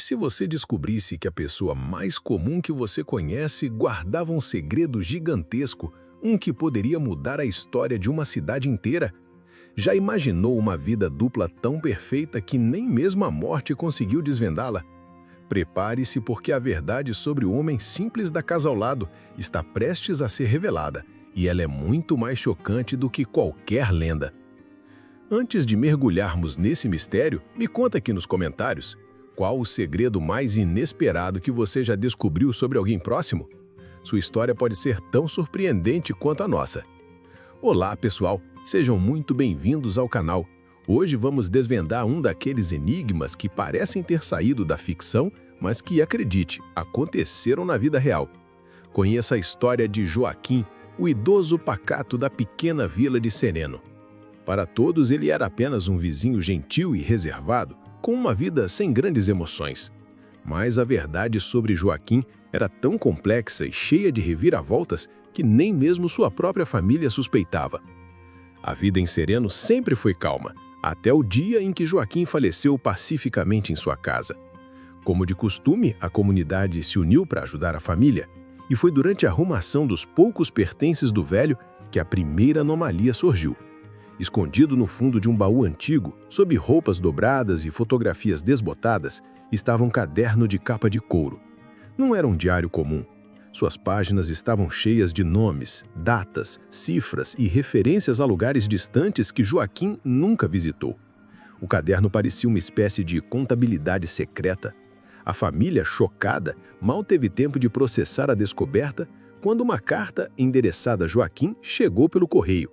se você descobrisse que a pessoa mais comum que você conhece guardava um segredo gigantesco, um que poderia mudar a história de uma cidade inteira? Já imaginou uma vida dupla tão perfeita que nem mesmo a morte conseguiu desvendá-la? Prepare-se, porque a verdade sobre o homem simples da casa ao lado está prestes a ser revelada, e ela é muito mais chocante do que qualquer lenda. Antes de mergulharmos nesse mistério, me conta aqui nos comentários: qual o segredo mais inesperado que você já descobriu sobre alguém próximo? Sua história pode ser tão surpreendente quanto a nossa. Olá, pessoal! Sejam muito bem-vindos ao canal. Hoje vamos desvendar um daqueles enigmas que parecem ter saído da ficção, mas que, acredite, aconteceram na vida real. Conheça a história de Joaquim, o idoso pacato da pequena vila de Sereno. Para todos, ele era apenas um vizinho gentil e reservado, com uma vida sem grandes emoções. Mas a verdade sobre Joaquim era tão complexa e cheia de reviravoltas que nem mesmo sua própria família suspeitava. A vida em Sereno sempre foi calma, até o dia em que Joaquim faleceu pacificamente em sua casa. Como de costume, a comunidade se uniu para ajudar a família, e foi durante a arrumação dos poucos pertences do velho que a primeira anomalia surgiu. Escondido no fundo de um baú antigo, sob roupas dobradas e fotografias desbotadas, estava um caderno de capa de couro. Não era um diário comum. Suas páginas estavam cheias de nomes, datas, cifras e referências a lugares distantes que Joaquim nunca visitou. O caderno parecia uma espécie de contabilidade secreta. A família, chocada, mal teve tempo de processar a descoberta quando uma carta endereçada a Joaquim chegou pelo correio.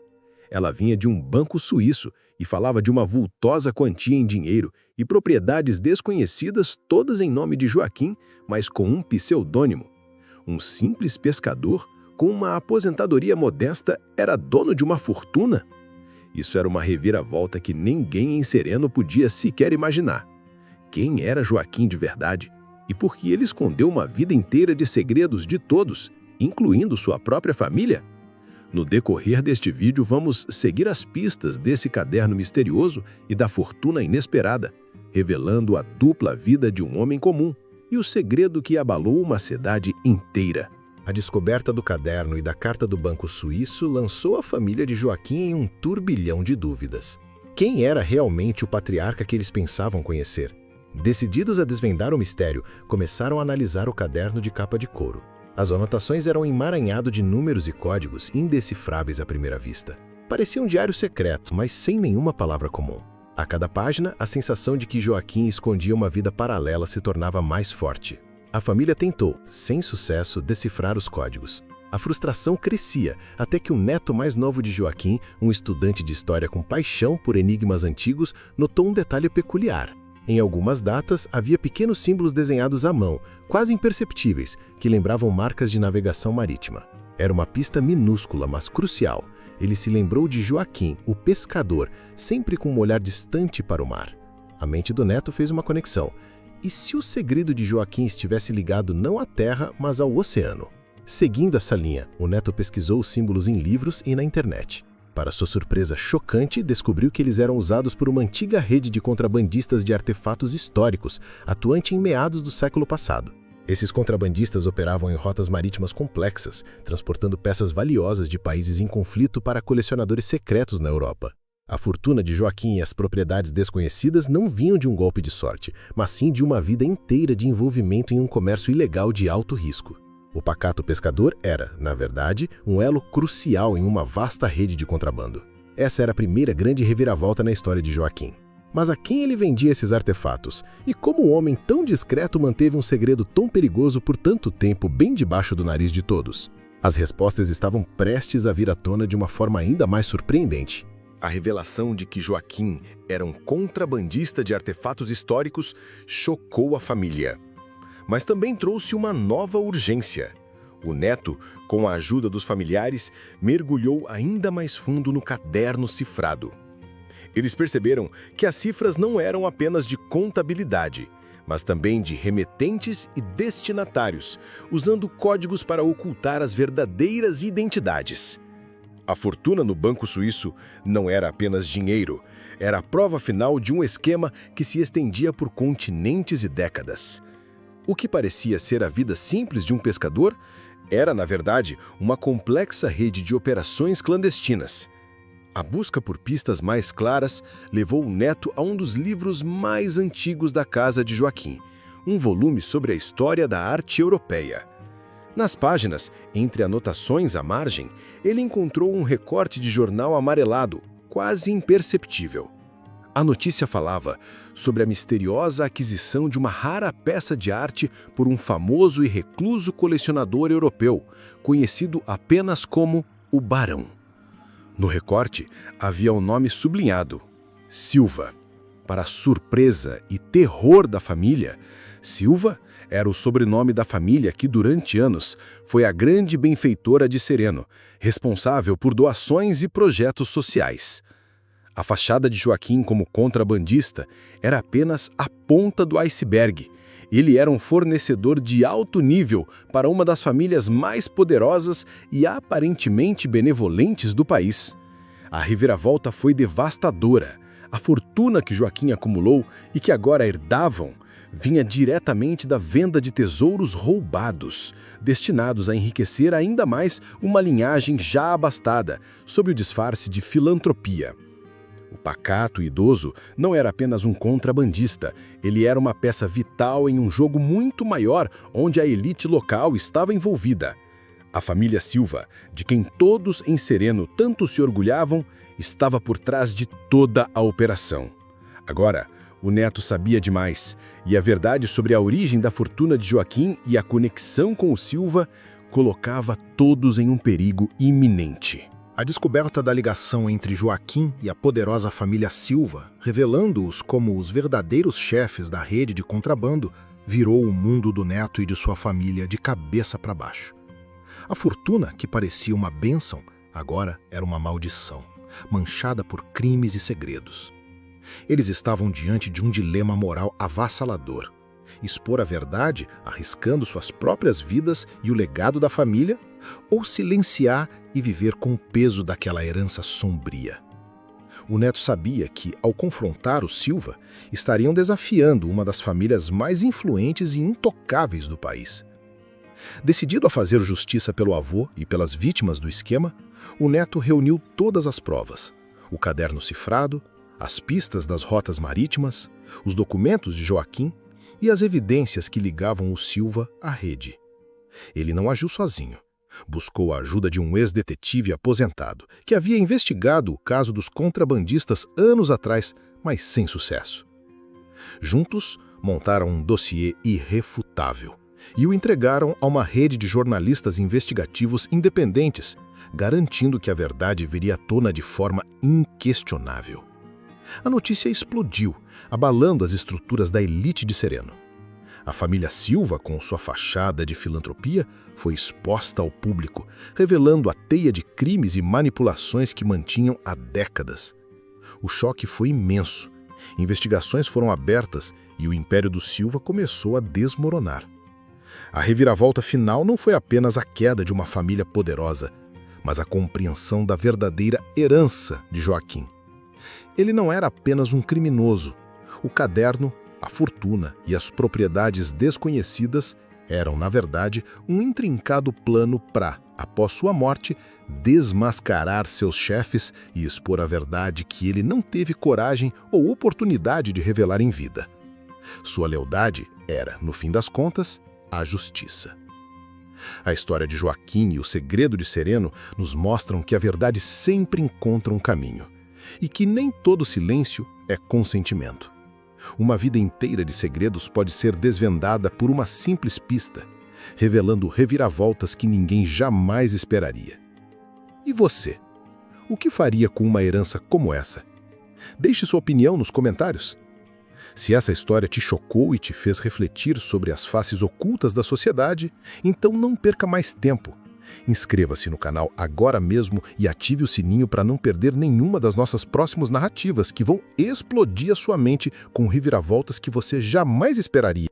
Ela vinha de um banco suíço e falava de uma vultosa quantia em dinheiro e propriedades desconhecidas, todas em nome de Joaquim, mas com um pseudônimo. Um simples pescador, com uma aposentadoria modesta, era dono de uma fortuna? Isso era uma reviravolta que ninguém em Sereno podia sequer imaginar. Quem era Joaquim de verdade? E por que ele escondeu uma vida inteira de segredos de todos, incluindo sua própria família? No decorrer deste vídeo, vamos seguir as pistas desse caderno misterioso e da fortuna inesperada, revelando a dupla vida de um homem comum e o segredo que abalou uma cidade inteira. A descoberta do caderno e da carta do banco suíço lançou a família de Joaquim em um turbilhão de dúvidas. Quem era realmente o patriarca que eles pensavam conhecer? Decididos a desvendar o mistério, começaram a analisar o caderno de capa de couro. As anotações eram um emaranhado de números e códigos indecifráveis à primeira vista. Parecia um diário secreto, mas sem nenhuma palavra comum. A cada página, a sensação de que Joaquim escondia uma vida paralela se tornava mais forte. A família tentou, sem sucesso, decifrar os códigos. A frustração crescia, até que o neto mais novo de Joaquim, um estudante de história com paixão por enigmas antigos, notou um detalhe peculiar. Em algumas datas, havia pequenos símbolos desenhados à mão, quase imperceptíveis, que lembravam marcas de navegação marítima. Era uma pista minúscula, mas crucial. Ele se lembrou de Joaquim, o pescador, sempre com um olhar distante para o mar. A mente do neto fez uma conexão. E se o segredo de Joaquim estivesse ligado não à terra, mas ao oceano? Seguindo essa linha, o neto pesquisou os símbolos em livros e na internet. Para sua surpresa chocante, descobriu que eles eram usados por uma antiga rede de contrabandistas de artefatos históricos, atuante em meados do século passado. Esses contrabandistas operavam em rotas marítimas complexas, transportando peças valiosas de países em conflito para colecionadores secretos na Europa. A fortuna de Joaquim e as propriedades desconhecidas não vinham de um golpe de sorte, mas sim de uma vida inteira de envolvimento em um comércio ilegal de alto risco. O pacato pescador era, na verdade, um elo crucial em uma vasta rede de contrabando. Essa era a primeira grande reviravolta na história de Joaquim. Mas a quem ele vendia esses artefatos? E como um homem tão discreto manteve um segredo tão perigoso por tanto tempo bem debaixo do nariz de todos? As respostas estavam prestes a vir à tona de uma forma ainda mais surpreendente. A revelação de que Joaquim era um contrabandista de artefatos históricos chocou a família. Mas também trouxe uma nova urgência. O neto, com a ajuda dos familiares, mergulhou ainda mais fundo no caderno cifrado. Eles perceberam que as cifras não eram apenas de contabilidade, mas também de remetentes e destinatários, usando códigos para ocultar as verdadeiras identidades. A fortuna no Banco Suíço não era apenas dinheiro, era a prova final de um esquema que se estendia por continentes e décadas. O que parecia ser a vida simples de um pescador era, na verdade, uma complexa rede de operações clandestinas. A busca por pistas mais claras levou o neto a um dos livros mais antigos da casa de Joaquim, um volume sobre a história da arte europeia. Nas páginas, entre anotações à margem, ele encontrou um recorte de jornal amarelado, quase imperceptível. A notícia falava sobre a misteriosa aquisição de uma rara peça de arte por um famoso e recluso colecionador europeu, conhecido apenas como o Barão. No recorte, havia um nome sublinhado: Silva. Para surpresa e terror da família, Silva era o sobrenome da família que, durante anos, foi a grande benfeitora de Sereno, responsável por doações e projetos sociais. A fachada de Joaquim como contrabandista era apenas a ponta do iceberg. Ele era um fornecedor de alto nível para uma das famílias mais poderosas e aparentemente benevolentes do país. A reviravolta foi devastadora. A fortuna que Joaquim acumulou e que agora herdavam vinha diretamente da venda de tesouros roubados, destinados a enriquecer ainda mais uma linhagem já abastada, sob o disfarce de filantropia. O pacato idoso não era apenas um contrabandista, ele era uma peça vital em um jogo muito maior onde a elite local estava envolvida. A família Silva, de quem todos em Sereno tanto se orgulhavam, estava por trás de toda a operação. Agora, o neto sabia demais, e a verdade sobre a origem da fortuna de Joaquim e a conexão com o Silva colocava todos em um perigo iminente. A descoberta da ligação entre Joaquim e a poderosa família Silva, revelando-os como os verdadeiros chefes da rede de contrabando, virou o mundo do neto e de sua família de cabeça para baixo. A fortuna, que parecia uma bênção, agora era uma maldição, manchada por crimes e segredos. Eles estavam diante de um dilema moral avassalador: expor a verdade, arriscando suas próprias vidas e o legado da família, ou silenciar e viver com o peso daquela herança sombria. O neto sabia que, ao confrontar o Silva, estariam desafiando uma das famílias mais influentes e intocáveis do país. Decidido a fazer justiça pelo avô e pelas vítimas do esquema, o neto reuniu todas as provas: o caderno cifrado, as pistas das rotas marítimas, os documentos de Joaquim e as evidências que ligavam o Silva à rede. Ele não agiu sozinho. Buscou a ajuda de um ex-detetive aposentado, que havia investigado o caso dos contrabandistas anos atrás, mas sem sucesso. Juntos, montaram um dossiê irrefutável e o entregaram a uma rede de jornalistas investigativos independentes, garantindo que a verdade viria à tona de forma inquestionável. A notícia explodiu, abalando as estruturas da elite de Sereno. A família Silva, com sua fachada de filantropia, foi exposta ao público, revelando a teia de crimes e manipulações que mantinham há décadas. O choque foi imenso. Investigações foram abertas e o império do Silva começou a desmoronar. A reviravolta final não foi apenas a queda de uma família poderosa, mas a compreensão da verdadeira herança de Joaquim. Ele não era apenas um criminoso. O caderno, a fortuna e as propriedades desconhecidas eram, na verdade, um intrincado plano para, após sua morte, desmascarar seus chefes e expor a verdade que ele não teve coragem ou oportunidade de revelar em vida. Sua lealdade era, no fim das contas, a justiça. A história de Joaquim e o segredo de Sereno nos mostram que a verdade sempre encontra um caminho e que nem todo silêncio é consentimento. Uma vida inteira de segredos pode ser desvendada por uma simples pista, revelando reviravoltas que ninguém jamais esperaria. E você? O que faria com uma herança como essa? Deixe sua opinião nos comentários. Se essa história te chocou e te fez refletir sobre as faces ocultas da sociedade, então não perca mais tempo. Inscreva-se no canal agora mesmo e ative o sininho para não perder nenhuma das nossas próximas narrativas que vão explodir a sua mente com reviravoltas que você jamais esperaria.